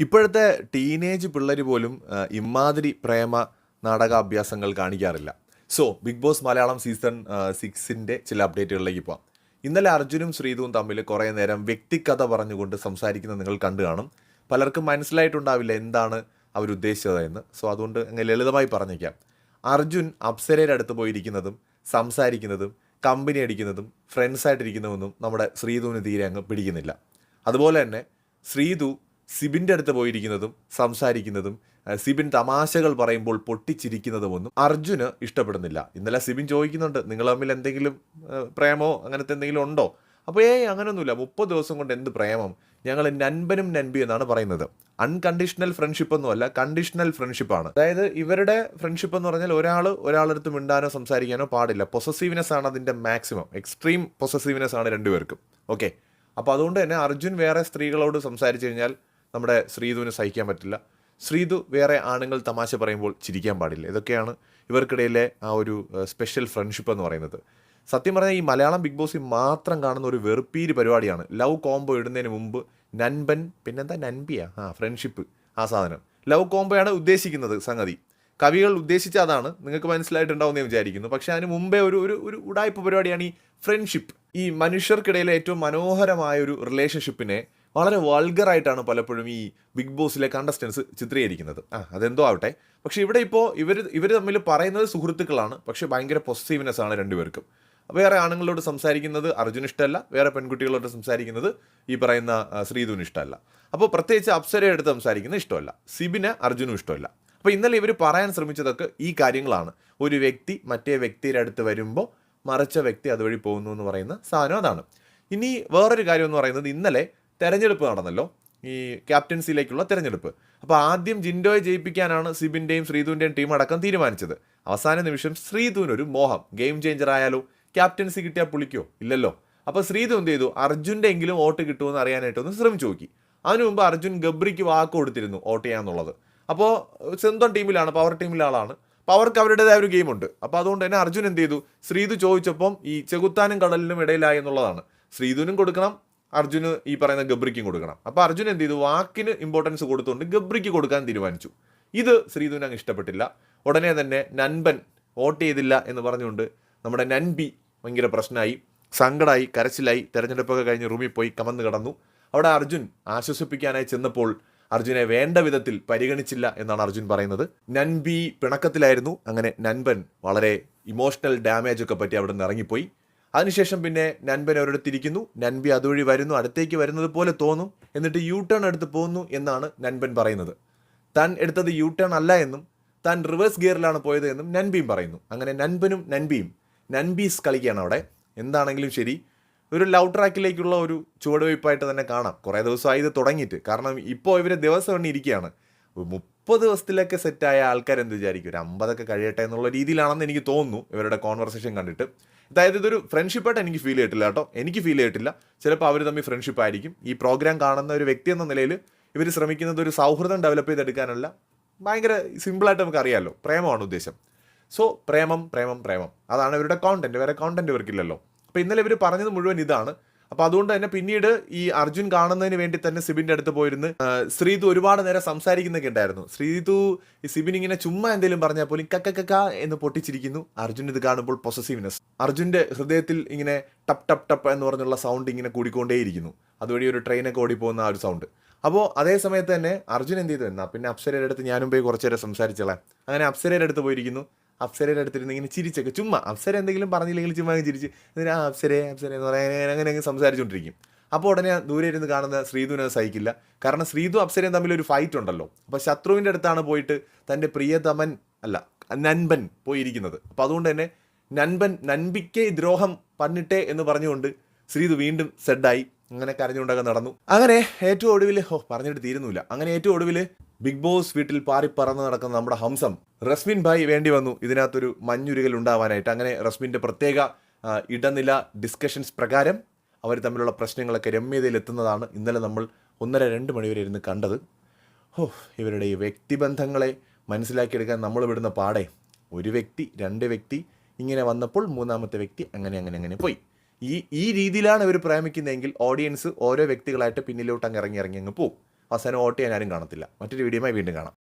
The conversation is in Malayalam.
ഇപ്പോഴത്തെ ടീനേജ് പിള്ളേർ പോലും ഇമാതിരി പ്രേമ നാടകാഭ്യാസങ്ങൾ കാണിക്കാറില്ല. So Bigg Boss Malayalam season 6ൻ്റെ ചില അപ്ഡേറ്റുകളിലേക്ക് പോകാം. ഇന്നലെ അർജുനും ശ്രീതുവും തമ്മിൽ കുറേ നേരം വ്യക്തിക്കഥ പറഞ്ഞുകൊണ്ട് സംസാരിക്കുന്നത് നിങ്ങൾ കണ്ടു കാണും. പലർക്കും മനസ്സിലായിട്ടുണ്ടാവില്ല എന്താണ് അവരുദ്ദേശിച്ചതെന്ന്. സോ അതുകൊണ്ട് അങ്ങനെ ലളിതമായി പറഞ്ഞേക്കാം. അർജുൻ അപ്സരയുടെ അടുത്ത് പോയിരിക്കുന്നതും സംസാരിക്കുന്നതും കമ്പനി അടിക്കുന്നതും ഫ്രണ്ട്സായിട്ടിരിക്കുന്നതൊന്നും നമ്മുടെ ശ്രീതുവിന് തീരെ അങ്ങ് പിടിക്കുന്നില്ല. അതുപോലെ തന്നെ ശ്രീതു സിബിൻ്റെ അടുത്ത് പോയിരിക്കുന്നതും സംസാരിക്കുന്നതും സിബിൻ തമാശകൾ പറയുമ്പോൾ പൊട്ടിച്ചിരിക്കുന്നതുമൊന്നും അർജുന് ഇഷ്ടപ്പെടുന്നില്ല. ഇന്നലെ സിബിൻ ചോദിക്കുന്നുണ്ട്, നിങ്ങൾ തമ്മിൽ എന്തെങ്കിലും പ്രേമോ അങ്ങനത്തെ എന്തെങ്കിലും ഉണ്ടോ? അപ്പോൾ അങ്ങനെയൊന്നുമില്ല, 30 ദിവസം കൊണ്ട് എന്ത് പ്രേമം, ഞങ്ങൾ നൻപനും നൻപി എന്നാണ് പറയുന്നത്. അൺകണ്ടീഷണൽ ഫ്രണ്ട്ഷിപ്പ് ഒന്നുമല്ല, കണ്ടീഷണൽ ഫ്രണ്ട്ഷിപ്പാണ്. അതായത് ഇവരുടെ ഫ്രണ്ട്ഷിപ്പ് എന്ന് പറഞ്ഞാൽ ഒരാളടുത്ത് മിണ്ടാനോ സംസാരിക്കാനോ പാടില്ല. പൊസസീവ്നെസ് ആണ് അതിൻ്റെ മാക്സിമം, എക്സ്ട്രീം പൊസസീവ്നെസ് ആണ് രണ്ടുപേർക്കും. ഓക്കെ, അപ്പോൾ അതുകൊണ്ട് തന്നെ അർജുൻ വേറെ സ്ത്രീകളോട് സംസാരിച്ചു കഴിഞ്ഞാൽ നമ്മുടെ ശ്രീതുവിന് സഹിക്കാൻ പറ്റില്ല. ശ്രീതു വേറെ ആണുങ്ങൾ തമാശ പറയുമ്പോൾ ചിരിക്കാൻ പാടില്ല. ഇതൊക്കെയാണ് ഇവർക്കിടയിലെ ആ ഒരു സ്പെഷ്യൽ ഫ്രണ്ട്ഷിപ്പ് എന്ന് പറയുന്നത്. സത്യം പറഞ്ഞാൽ ഈ മലയാളം ബിഗ് ബോസിൽ മാത്രം കാണുന്ന ഒരു വെറുപ്പീര് പരിപാടിയാണ്. ലവ് കോംബോ ഇടുന്നതിന് മുമ്പ് നൻപൻ പിന്നെന്താ നൻപിയാ ഫ്രണ്ട്ഷിപ്പ്, ആ സാധനം ലവ് കോംബോയാണ് ഉദ്ദേശിക്കുന്നത്. സംഗതി കവികൾ ഉദ്ദേശിച്ച അതാണ്, നിങ്ങൾക്ക് മനസ്സിലായിട്ടുണ്ടാവുമെന്ന് ഞാൻ വിചാരിക്കുന്നു. പക്ഷേ അതിന് മുമ്പേ ഒരു ഒരു ഒരു ഉടായ്പ പരിപാടിയാണ് ഈ ഫ്രണ്ട്ഷിപ്പ്. ഈ മനുഷ്യർക്കിടയിലെ ഏറ്റവും മനോഹരമായ ഒരു റിലേഷൻഷിപ്പിനെ വളരെ വൾഗറായിട്ടാണ് പലപ്പോഴും ഈ ബിഗ് ബോസിലെ കണ്ടസ്റ്റൻസ് ചിത്രീകരിക്കുന്നത്. അതെന്തോ ആവട്ടെ. പക്ഷേ ഇവിടെ ഇപ്പോൾ ഇവർ തമ്മിൽ പറയുന്നത് സുഹൃത്തുക്കളാണ്, പക്ഷേ ഭയങ്കര പൊസസീവ്നെസ് ആണ് രണ്ടുപേർക്കും. വേറെ ആണുങ്ങളോട് സംസാരിക്കുന്നത് അർജുന് ഇഷ്ടമല്ല, വേറെ പെൺകുട്ടികളോട് സംസാരിക്കുന്നത് ഈ പറയുന്ന ശ്രീധുവിന് ഇഷ്ടമല്ല. അപ്പോൾ പ്രത്യേകിച്ച് അപ്സരയുടെ അടുത്ത് സംസാരിക്കുന്നത് ഇഷ്ടമല്ല, സിബിന് അർജുനും ഇഷ്ടമല്ല. അപ്പോൾ ഇന്നലെ ഇവർ പറയാൻ ശ്രമിച്ചതൊക്കെ ഈ കാര്യങ്ങളാണ്. ഒരു വ്യക്തി മറ്റേ വ്യക്തിയുടെ അടുത്ത് വരുമ്പോൾ മറിച്ച വ്യക്തി അതുവഴി പോകുന്നു എന്ന് പറയുന്ന സാധനം അതാണ്. ഇനി വേറൊരു കാര്യം എന്ന് പറയുന്നത്, ഇന്നലെ തെരഞ്ഞെടുപ്പ് നടന്നല്ലോ, ഈ ക്യാപ്റ്റൻസിയിലേക്കുള്ള തെരഞ്ഞെടുപ്പ്. അപ്പോൾ ആദ്യം ജിൻഡോയെ ജയിപ്പിക്കാനാണ് സിബിൻ്റെയും ശ്രീധുവിൻ്റെയും ടീം അടക്കം തീരുമാനിച്ചത്. അവസാന നിമിഷം ശ്രീധുവിനൊരു മോഹം, ഗെയിം ചേഞ്ചർ ആയാലോ, ക്യാപ്റ്റൻസി കിട്ടിയാൽ പുളിക്കോ, ഇല്ലല്ലോ. അപ്പോൾ ശ്രീധു എന്ത് ചെയ്തു, അർജുൻ്റെ എങ്കിലും വോട്ട് കിട്ടുമെന്ന് അറിയാനായിട്ടൊന്ന് ശ്രമിച്ചു നോക്കി. അതിനു മുമ്പ് അർജുൻ ഗബ്രിക്ക് വാക്ക് കൊടുത്തിരുന്നു വോട്ട് ചെയ്യാന്നുള്ളത്. അപ്പോൾ സ്വന്തം ടീമിലാണ്, പവർ ടീമിലെ ആളാണ്. അപ്പോൾ അവർക്ക് അവരുടേതായ ഒരു ഗെയിമുണ്ട്. അപ്പോൾ അതുകൊണ്ട് തന്നെ അർജുൻ എന്ത് ചെയ്തു, ശ്രീധു ചോദിച്ചപ്പം ഈ ചെകുത്താനും കടലിനും ഇടയിലായി എന്നുള്ളതാണ്. ശ്രീധുവിനും കൊടുക്കണം, അർജുന് ഈ പറയുന്ന ഗബ്രിക്കും കൊടുക്കണം. അപ്പോൾ അർജുൻ എന്ത് ചെയ്തു, വാക്കിന് ഇമ്പോർട്ടൻസ് കൊടുത്തുകൊണ്ട് ഗബ്രിക്ക് കൊടുക്കാൻ തീരുമാനിച്ചു. ഇത് ശ്രീധുവിന് അങ്ങ് ഇഷ്ടപ്പെട്ടില്ല. ഉടനെ തന്നെ നൻപൻ വോട്ട് ചെയ്തില്ല എന്ന് പറഞ്ഞുകൊണ്ട് നമ്മുടെ നൻബി ഭയങ്കര പ്രശ്നമായി, സങ്കടമായി, കരച്ചിലായി. തെരഞ്ഞെടുപ്പൊക്കെ കഴിഞ്ഞ് റൂമിൽ പോയി കമന്ന് കിടന്നു. അവിടെ അർജുൻ ആശ്വസിപ്പിക്കാനായി ചെന്നപ്പോൾ അർജുനെ വേണ്ട വിധത്തിൽ പരിഗണിച്ചില്ല എന്നാണ് അർജുൻ പറയുന്നത്. നൻബി പിണക്കത്തിലായിരുന്നു. അങ്ങനെ നൻപൻ വളരെ ഇമോഷണൽ ഡാമേജ് ഒക്കെ പറ്റി അവിടെ നിന്ന് ഇറങ്ങിപ്പോയി. അതിനുശേഷം പിന്നെ നൻപൻ ഒരിടത്തിരിക്കുന്നു, നൻബി അതുവഴി വരുന്നു, അടുത്തേക്ക് വരുന്നത് പോലെ തോന്നും, എന്നിട്ട് യു ടേൺ എടുത്ത് പോകുന്നു എന്നാണ് നൻപൻ പറയുന്നത്. താൻ എടുത്തത് യു ടേൺ അല്ല എന്നും താൻ റിവേഴ്സ് ഗിയറിലാണ് പോയത് എന്നും നൻബിയും പറയുന്നു. അങ്ങനെ നൻപനും നൻബിയും നൻബീസ് കളിക്കുകയാണ് അവിടെ. എന്താണെങ്കിലും ശരി, ഒരു ലവ് ട്രാക്കിലേക്കുള്ള ഒരു ചുവടുവയ്പ്പായിട്ട് തന്നെ കാണാം. കുറേ ദിവസമായി ഇത് തുടങ്ങിയിട്ട്. കാരണം ഇപ്പോൾ ഇവർ ദിവസം എണ്ണി ഇരിക്കുകയാണ്. 30 ദിവസത്തിലൊക്കെ സെറ്റായ ആൾക്കാരെന്ത് വിചാരിക്കും, ഒരു 50 കഴിയട്ടെ എന്നുള്ള രീതിയിലാണെന്ന് എനിക്ക് തോന്നുന്നു ഇവരുടെ കോൺവെർസേഷൻ കണ്ടിട്ട്. അതായത് ഇതൊരു ഫ്രണ്ട്ഷിപ്പായിട്ട് എനിക്ക് ഫീൽ ചെയ്തിട്ടില്ല കേട്ടോ, എനിക്ക് ഫീൽ ചെയ്തിട്ടില്ല. ചിലപ്പോൾ അവർ തമ്മിൽ ഫ്രണ്ട്ഷിപ്പ് ആയിരിക്കും. ഈ പ്രോഗ്രാം കാണുന്ന ഒരു വ്യക്തി എന്ന നിലയിൽ ഇവർ ശ്രമിക്കുന്നത് ഒരു സൗഹൃദം ഡെവലപ്പ് ചെയ്തെടുക്കാനല്ല, ഭയങ്കര സിമ്പിളായിട്ട് നമുക്ക് അറിയാമല്ലോ, പ്രേമമാണ് ഉദ്ദേശം. സോ പ്രേമം പ്രേമം പ്രേമം, അതാണ് ഇവരുടെ കോണ്ടന്റ്. വേറെ കോണ്ടന്റ് ഇവർക്കില്ലല്ലോ. അപ്പോൾ ഇന്നലെ ഇവർ പറഞ്ഞത് മുഴുവൻ ഇതാണ്. അപ്പോൾ അതുകൊണ്ട് തന്നെ പിന്നീട് ഈ അർജുൻ കാണുന്നതിന് വേണ്ടി തന്നെ സിബിൻ്റെ അടുത്ത് പോയിരുന്ന് ശ്രീതു ഒരുപാട് നേരം സംസാരിക്കുന്നൊക്കെ ഉണ്ടായിരുന്നു. ശ്രീതു ഈ സിബിൻ ഇങ്ങനെ ചുമ്മാ എന്തെങ്കിലും പറഞ്ഞാൽ പോലും കക്ക എന്ന് പൊട്ടിച്ചിരിക്കുന്നു. അർജുൻ ഇത് കാണുമ്പോൾ പൊസസീവ്നെസ്, അർജുൻ്റെ ഹൃദയത്തിൽ ഇങ്ങനെ ടപ്പ് ടപ്പ് ടപ്പ് എന്ന് പറഞ്ഞുള്ള സൗണ്ട് ഇങ്ങനെ കൂടിക്കൊണ്ടേയിരിക്കുന്നു. അതുവഴി ഒരു ട്രെയിനൊക്കെ ഓടിപ്പോകുന്ന ആ ഒരു സൗണ്ട്. അപ്പോൾ അതേ സമയത്ത് തന്നെ അർജുൻ എന്ത് ചെയ്തു, എന്നാൽ പിന്നെ അപ്സരയുടെ അടുത്ത് ഞാനും പോയി കുറച്ച് നേരം സംസാരിച്ചോളാം. അങ്ങനെ അപ്സരയുടെ അടുത്ത് പോയിരിക്കുന്നു. അപ്സരയുടെ അടുത്തിരുന്ന് ഇങ്ങനെ ചിരിച്ചൊക്കെ ചുമ്മാ, അപ്സര എന്തെങ്കിലും പറഞ്ഞില്ലെങ്കിൽ ചുമ്മാ ചിരിച്ച് എന്നിട്ട് അപ്സരേ എന്ന് പറയാൻ അങ്ങനെ സംസാരിച്ചുകൊണ്ടിരിക്കും. അപ്പോൾ ഉടനെ ദൂരെ ഇരുന്ന് കാണുന്ന ശ്രീധുവിനെ സഹിക്കില്ല. കാരണം ശ്രീധു അപ്സരയും തമ്മിലൊരു ഫൈറ്റ് ഉണ്ടല്ലോ. അപ്പോൾ ശത്രുവിൻ്റെ അടുത്താണ് പോയിട്ട് തൻ്റെ പ്രിയതമൻ അല്ല നൻപൻ പോയിരിക്കുന്നത്. അപ്പോൾ അതുകൊണ്ട് തന്നെ നൻപിക്ക് ദ്രോഹം പന്നിട്ടേ എന്ന് പറഞ്ഞുകൊണ്ട് ശ്രീധു വീണ്ടും സെഡായി. അങ്ങനെ കരഞ്ഞുകൊണ്ടൊക്കെ നടന്നു. അങ്ങനെ ഏറ്റവും ഒടുവിൽ പറഞ്ഞിട്ട് തീരുന്നില്ല. അങ്ങനെ ഏറ്റവും ഒടുവിൽ ബിഗ് ബോസ് വീട്ടിൽ പാറിപ്പറന്ന് നടക്കുന്ന നമ്മുടെ ഹംസം റസ്മിൻ ഭായ് വേണ്ടി വന്നു ഇതിനകത്തൊരു മഞ്ഞുരുകൽ ഉണ്ടാവാനായിട്ട്. അങ്ങനെ റസ്മിൻ്റെ പ്രത്യേക ഇടനില ഡിസ്കഷൻസ് പ്രകാരം അവർ തമ്മിലുള്ള പ്രശ്നങ്ങളൊക്കെ രമ്യതയിലെത്തുന്നതാണ് ഇന്നലെ നമ്മൾ 1:30-2 മണിവരെ ഇരുന്ന് കണ്ടത്. ഇവരുടെ ഈ വ്യക്തിബന്ധങ്ങളെ മനസ്സിലാക്കിയെടുക്കാൻ നമ്മൾ വിടുന്ന പാടെ, ഒരു വ്യക്തി 2 വ്യക്തി ഇങ്ങനെ വന്നപ്പോൾ 3ാമത്തെ വ്യക്തി അങ്ങനെ പോയി. ഈ രീതിയിലാണ് ഇവർ പ്രേമിക്കുന്നതെങ്കിൽ ഓഡിയൻസ് ഓരോ വ്യക്തികളായിട്ട് പിന്നിലോട്ട് അങ്ങ് ഇറങ്ങി അങ്ങ് പോകും. അവസാനം വോട്ട് ചെയ്യാൻ ആരും കാണത്തില്ല. മറ്റൊരു വീഡിയോയുമായി വീണ്ടും കാണാം.